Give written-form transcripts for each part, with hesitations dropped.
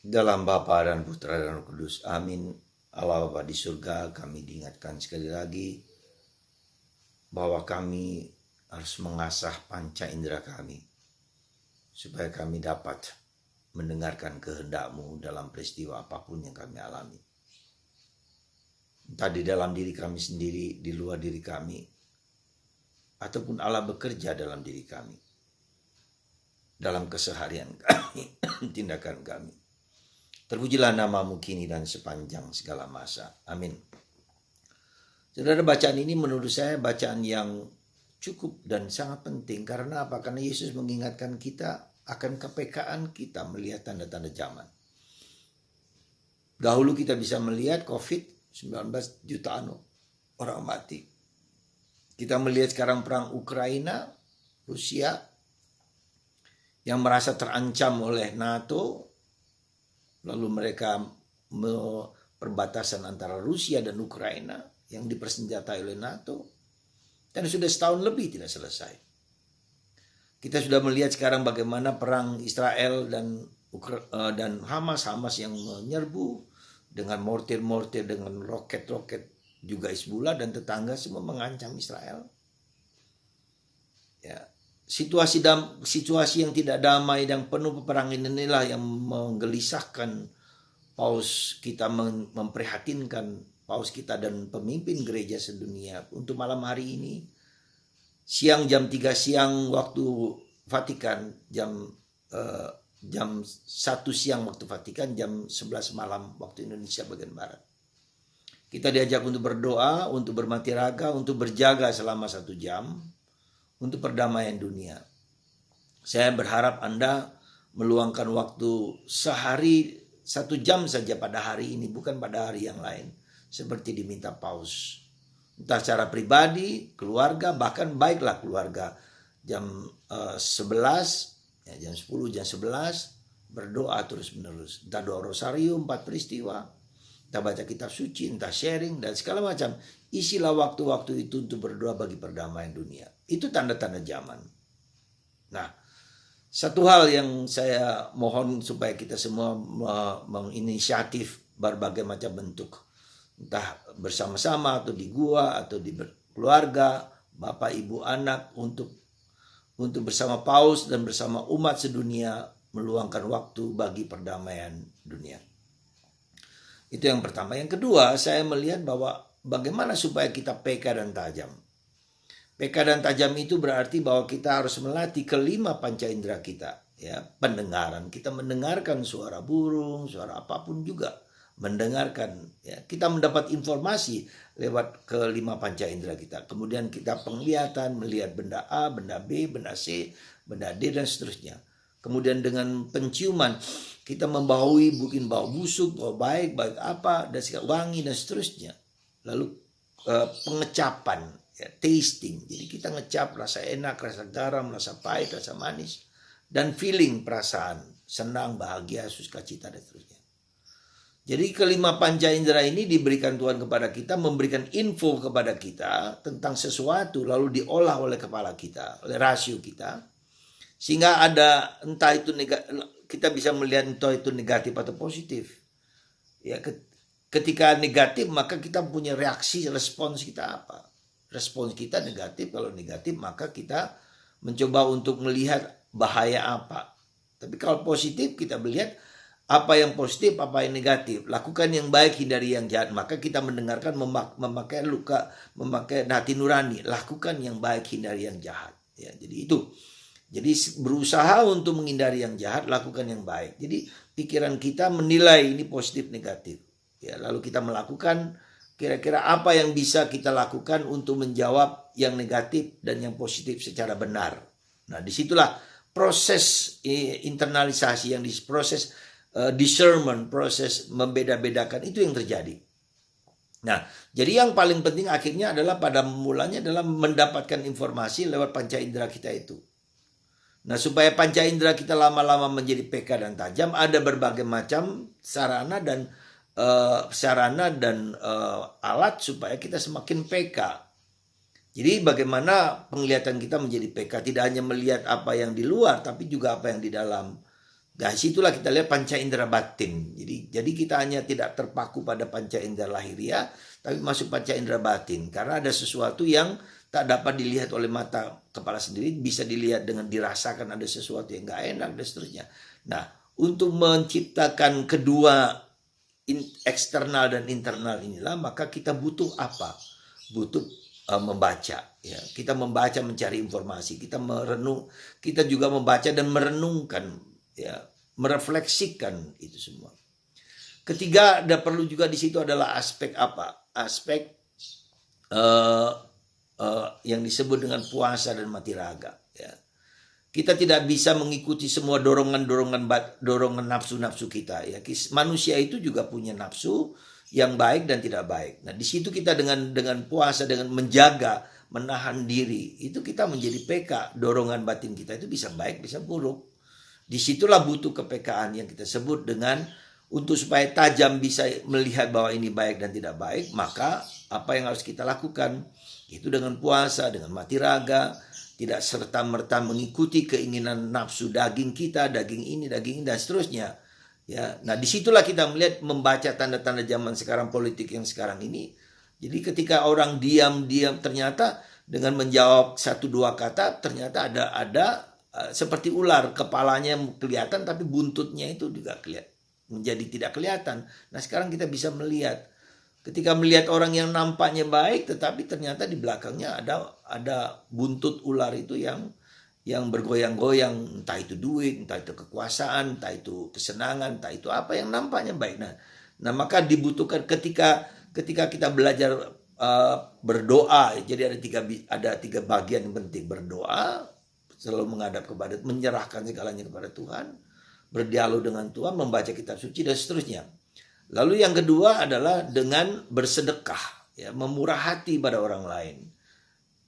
Dalam Bapa dan Putra dan Roh Kudus. Amin. Allah Bapa di surga, kami diingatkan sekali lagi bahwa kami harus mengasah panca indera kami supaya kami dapat mendengarkan kehendak-Mu dalam peristiwa apapun yang kami alami. Entah di dalam diri kami sendiri, di luar diri kami, ataupun Allah bekerja dalam diri kami, dalam keseharian kami, tindakan kami. Terpujilah nama-Mu kini dan sepanjang segala masa. Amin. Saudara, bacaan ini menurut saya bacaan yang cukup dan sangat penting. Karena apa? Karena Yesus mengingatkan kita akan kepekaan kita melihat tanda-tanda zaman. Dahulu kita bisa melihat COVID-19 jutaan orang mati. Kita melihat sekarang perang Ukraina, Rusia, yang merasa terancam oleh NATO. Lalu mereka perbatasan antara Rusia dan Ukraina yang dipersenjatai oleh NATO. Dan sudah setahun lebih tidak selesai. Kita sudah melihat sekarang bagaimana perang Israel dan Hamas yang menyerbu dengan mortir-mortir, dengan roket-roket, juga Hizbullah dan tetangga semua mengancam Israel. Ya. Situasi yang tidak damai dan penuh peperangan inilah yang menggelisahkan paus kita, memprihatinkan paus kita dan pemimpin gereja sedunia. Untuk malam hari ini, jam 3 siang waktu Vatikan, jam 1 siang waktu Vatikan, jam 11 malam waktu Indonesia bagian Barat. Kita diajak untuk berdoa, untuk bermati raga, untuk berjaga selama 1 jam, untuk perdamaian dunia. Saya berharap Anda meluangkan waktu sehari 1 jam saja pada hari ini, bukan pada hari yang lain, seperti diminta paus. Entah secara pribadi, keluarga, bahkan baiklah keluarga, jam 11, jam 10, jam 11, berdoa terus menerus. Entah doa rosario, 4 peristiwa, entah baca kitab suci, entah sharing, dan segala macam. Isilah waktu-waktu itu untuk berdoa bagi perdamaian dunia. Itu tanda-tanda zaman. Nah, satu hal yang saya mohon supaya kita semua menginisiatif berbagai macam bentuk. Entah bersama-sama atau di gua atau di keluarga, bapak, ibu, anak, untuk bersama paus dan bersama umat sedunia meluangkan waktu bagi perdamaian dunia. Itu yang pertama. Yang kedua, saya melihat bahwa bagaimana supaya kita peka dan tajam. Peka dan tajam itu berarti bahwa kita harus melatih kelima panca indera kita. Ya, pendengaran. Kita mendengarkan suara burung, suara apapun juga. Mendengarkan. Ya, kita mendapat informasi lewat kelima panca indera kita. Kemudian kita penglihatan, melihat benda A, benda B, benda C, benda D, dan seterusnya. Kemudian dengan penciuman, kita membaui, mungkin bau busuk, bau baik apa, dan wangi, dan seterusnya. Lalu pengecapan, ya, tasting. Jadi kita ngecap rasa enak, rasa garam, rasa pahit, rasa manis. Dan feeling, perasaan, senang, bahagia, sukacita, dan seterusnya. Jadi kelima panca indera ini diberikan Tuhan kepada kita, memberikan info kepada kita tentang sesuatu, lalu diolah oleh kepala kita, oleh rasio kita. Sehingga ada, entah itu kita bisa melihat entah itu negatif atau positif. Ya, ketika negatif maka kita punya reaksi, respons kita apa? Respons kita negatif. Kalau negatif maka kita mencoba untuk melihat bahaya apa. Tapi kalau positif kita melihat apa yang positif, apa yang negatif. Lakukan yang baik, hindari yang jahat. Maka kita mendengarkan memakai hati nurani. Lakukan yang baik, hindari yang jahat. Ya, jadi itu. Jadi berusaha untuk menghindari yang jahat, lakukan yang baik. Jadi pikiran kita menilai ini positif negatif. Ya, lalu kita melakukan kira-kira apa yang bisa kita lakukan untuk menjawab yang negatif dan yang positif secara benar. Nah, disitulah proses internalisasi, proses discernment, proses membeda-bedakan itu yang terjadi. Nah, jadi yang paling penting akhirnya adalah pada mulanya adalah mendapatkan informasi lewat panca indera kita itu. Nah, supaya panca indera kita lama-lama menjadi peka dan tajam, ada berbagai macam sarana dan alat supaya kita semakin peka. Jadi bagaimana penglihatan kita menjadi peka, tidak hanya melihat apa yang di luar, tapi juga apa yang di dalam. Nah, situlah kita lihat panca indera batin. Jadi kita hanya tidak terpaku pada panca indera lahiriah, tapi masuk panca indera batin. Karena ada sesuatu yang tak dapat dilihat oleh mata kepala sendiri, bisa dilihat dengan dirasakan ada sesuatu yang gak enak dan seterusnya. Nah, untuk menciptakan kedua eksternal dan internal inilah, maka kita butuh apa? Butuh membaca. Ya, kita membaca, mencari informasi, kita merenung, kita juga membaca dan merenungkan, ya, merefleksikan itu semua. Ketiga, ada perlu juga di situ adalah aspek apa? Aspek yang disebut dengan puasa dan mati raga. Ya. Kita tidak bisa mengikuti semua dorongan nafsu-nafsu kita. Ya, manusia itu juga punya nafsu yang baik dan tidak baik. Nah, di situ kita dengan puasa, dengan menjaga, menahan diri, itu kita menjadi PK. Dorongan batin kita itu bisa baik, bisa buruk. Disitulah butuh kepekaan yang kita sebut dengan, untuk supaya tajam bisa melihat bahwa ini baik dan tidak baik, maka apa yang harus kita lakukan? Itu dengan puasa, dengan mati raga, tidak serta-merta mengikuti keinginan nafsu daging kita, daging ini, dan seterusnya. Ya, nah disitulah kita melihat, membaca tanda-tanda zaman sekarang, politik yang sekarang ini. Jadi ketika orang diam-diam, ternyata dengan menjawab 1-2 kata, ternyata ada seperti ular, kepalanya kelihatan tapi buntutnya itu juga kelihatan, menjadi tidak kelihatan. Nah sekarang kita bisa melihat, ketika melihat orang yang nampaknya baik, tetapi ternyata di belakangnya ada buntut ular itu yang bergoyang-goyang, entah itu duit, entah itu kekuasaan, entah itu kesenangan, entah itu apa yang nampaknya baik. Nah maka dibutuhkan ketika kita belajar berdoa. Jadi ada tiga bagian yang penting: berdoa, selalu menghadap kepada, menyerahkan segalanya kepada Tuhan, berdialog dengan Tuhan, membaca kitab suci dan seterusnya. Lalu yang kedua adalah dengan bersedekah, ya, memurah hati pada orang lain.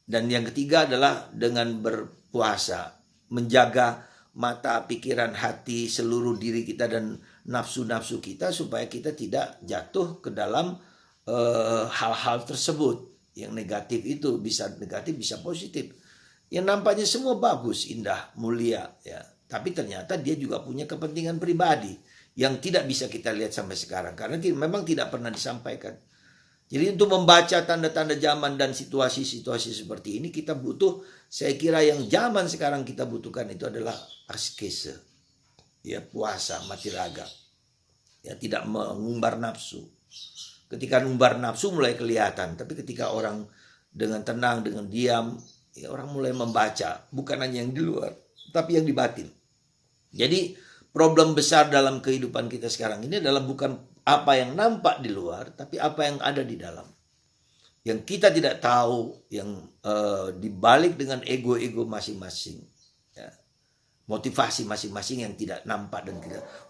Dan yang ketiga adalah dengan berpuasa, menjaga mata, pikiran, hati, seluruh diri kita dan nafsu-nafsu kita, supaya kita tidak jatuh ke dalam hal-hal tersebut. Yang negatif itu bisa negatif, bisa positif. Yang nampaknya semua bagus, indah, mulia, ya, tapi ternyata dia juga punya kepentingan pribadi yang tidak bisa kita lihat sampai sekarang, karena memang tidak pernah disampaikan. Jadi untuk membaca tanda-tanda zaman dan situasi-situasi seperti ini, kita butuh, saya kira yang zaman sekarang kita butuhkan itu adalah askese, ya, puasa, mati raga, ya, tidak mengumbar nafsu. Ketika mengumbar nafsu mulai kelihatan, tapi ketika orang dengan tenang, dengan diam, ya, orang mulai membaca, bukan hanya yang di luar, tapi yang di batin. Jadi problem besar dalam kehidupan kita sekarang ini adalah bukan apa yang nampak di luar, tapi apa yang ada di dalam. Yang kita tidak tahu, yang dibalik dengan ego-ego masing-masing, ya, motivasi masing-masing yang tidak nampak dan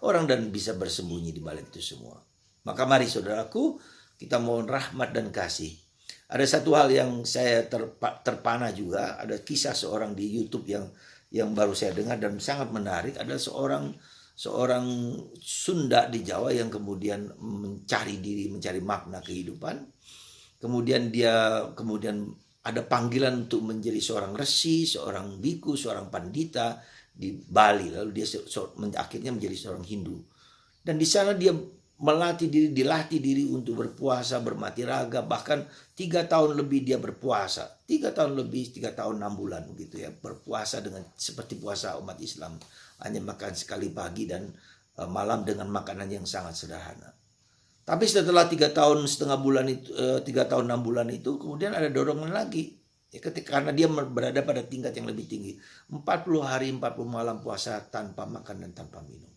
orang dan bisa bersembunyi di balik itu semua. Maka mari saudaraku, kita mohon rahmat dan kasih. Ada satu hal yang saya terpana juga, ada kisah seorang di YouTube yang baru saya dengar dan sangat menarik. Ada seorang Sunda di Jawa yang kemudian mencari diri, mencari makna kehidupan. Kemudian ada panggilan untuk menjadi seorang resi, seorang biku, seorang pandita di Bali. Lalu dia akhirnya menjadi seorang Hindu. Dan di sana dia dilatih diri untuk berpuasa, bermati raga, bahkan 3 tahun lebih dia berpuasa, 3 tahun lebih, 3 tahun 6 bulan begitu, ya, berpuasa dengan seperti puasa umat Islam, hanya makan sekali pagi dan malam dengan makanan yang sangat sederhana. Tapi setelah 3 tahun setengah bulan itu, 3 tahun 6 bulan itu, kemudian ada dorongan lagi, ya, karena dia berada pada tingkat yang lebih tinggi, 40 hari 40 malam puasa tanpa makan dan tanpa minum.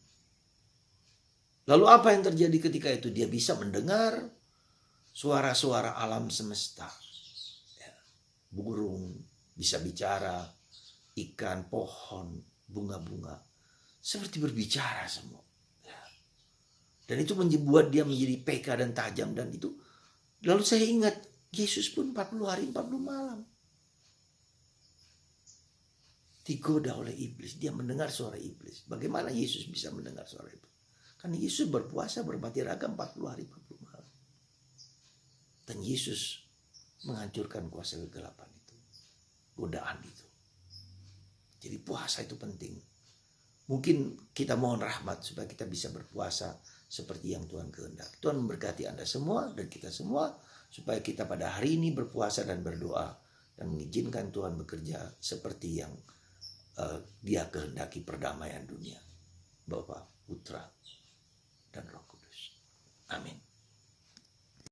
Lalu apa yang terjadi ketika itu? Dia bisa mendengar suara-suara alam semesta. Ya, burung bisa bicara, ikan, pohon, bunga-bunga, seperti berbicara semua. Ya. Dan itu membuat dia menjadi peka dan tajam. Dan itu, lalu saya ingat, Yesus pun 40 hari 40 malam digoda oleh iblis. Dia mendengar suara iblis. Bagaimana Yesus bisa mendengar suara iblis? Karena Yesus berpuasa, bermati raga 40 hari 40 malam. Dan Yesus menghancurkan kuasa kegelapan itu, godaan itu. Jadi puasa itu penting. Mungkin kita mohon rahmat supaya kita bisa berpuasa seperti yang Tuhan kehendaki. Tuhan memberkati Anda semua dan kita semua supaya kita pada hari ini berpuasa dan berdoa dan mengizinkan Tuhan bekerja seperti yang Dia kehendaki, perdamaian dunia. Bapa, Putra, dan Roh Kudus. Amin.